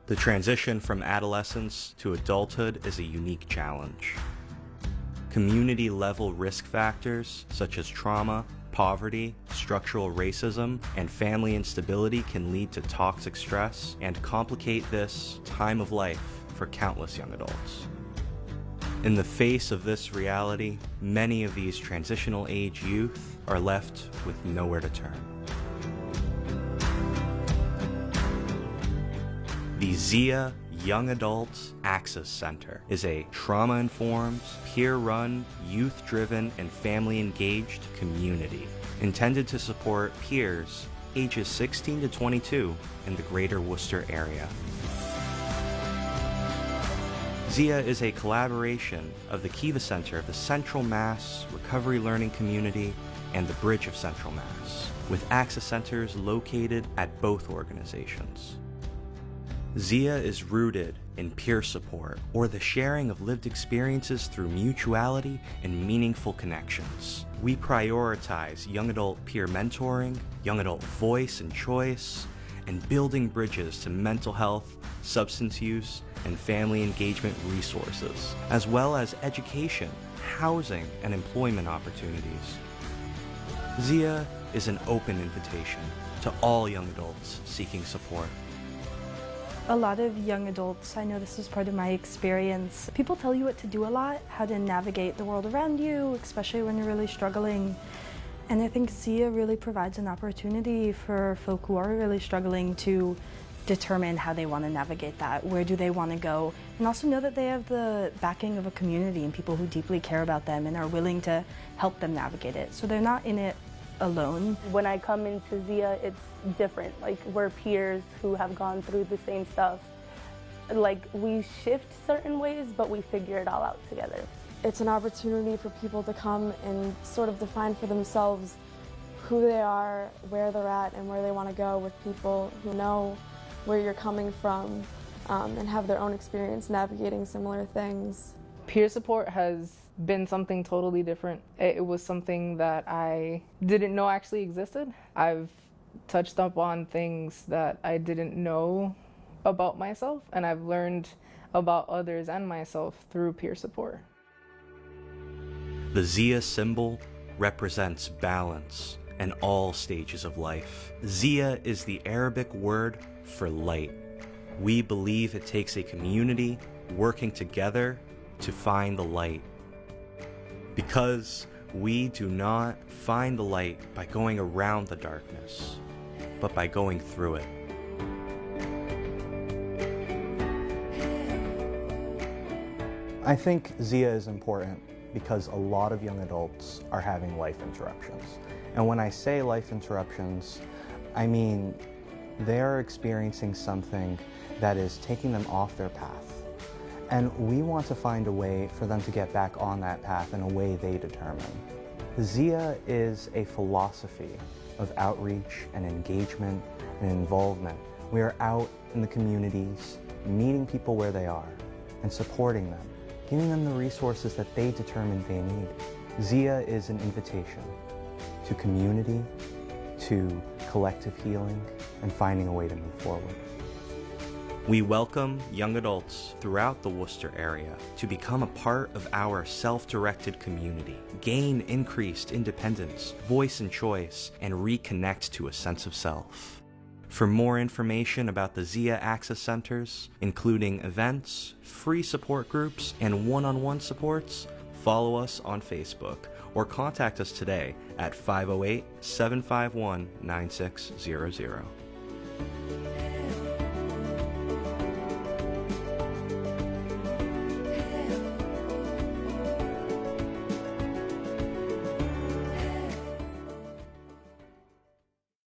The transition from adolescence to adulthood is a unique challenge. Community-level risk factors such as trauma, poverty, structural racism, and family instability can lead to toxic stress and complicate this time of life for countless young adults. In the face of this reality, many of these transitional age youth are left with nowhere to turn. The Zia Young Adults Access Center is a trauma-informed, peer-run, youth-driven, and family-engaged community intended to support peers ages 16 to 22 in the greater Worcester area. Zia is a collaboration of the Kiva Center of the Central Mass Recovery Learning Community and the Bridge of Central Mass, with access centers located at both organizations. Zia is rooted in peer support, or the sharing of lived experiences through mutuality and meaningful connections. We prioritize young adult peer mentoring, young adult voice and choice, and building bridges to mental health, substance use, and family engagement resources, as well as education, housing, and employment opportunities. Zia is an open invitation to all young adults seeking support. A lot of young adults, I know this is part of my experience, people tell you what to do a lot, how to navigate the world around you, especially when you're really struggling. And I think Zia really provides an opportunity for folk who are really struggling to determine how they want to navigate that, where do they want to go, and also know that they have the backing of a community and people who deeply care about them and are willing to help them navigate it. So they're not in it alone. When I come into Zia, it's different. Like, we're peers who have gone through the same stuff. Like, we shift certain ways, but we figure it all out together. It's an opportunity for people to come and sort of define for themselves who they are, where they're at, and where they want to go, with people who know where you're coming from and have their own experience navigating similar things. Peer support has been something totally different. It was something that I didn't know actually existed. I've touched up on things that I didn't know about myself, and I've learned about others and myself through peer support. The Zia symbol represents balance in all stages of life. Zia is the Arabic word for light. We believe it takes a community working together to find the light. Because we do not find the light by going around the darkness, but by going through it. I think Zia is important because a lot of young adults are having life interruptions. And when I say life interruptions, I mean they're experiencing something that is taking them off their path. And we want to find a way for them to get back on that path in a way they determine. Zia is a philosophy of outreach and engagement and involvement. We are out in the communities, meeting people where they are and supporting them, giving them the resources that they determine they need. Zia is an invitation to community, to collective healing, and finding a way to move forward. We welcome young adults throughout the Worcester area to become a part of our self-directed community, gain increased independence, voice and choice, and reconnect to a sense of self. For more information about the Zia Access Centers, including events, free support groups, and one-on-one supports, follow us on Facebook or contact us today at 508-751-9600.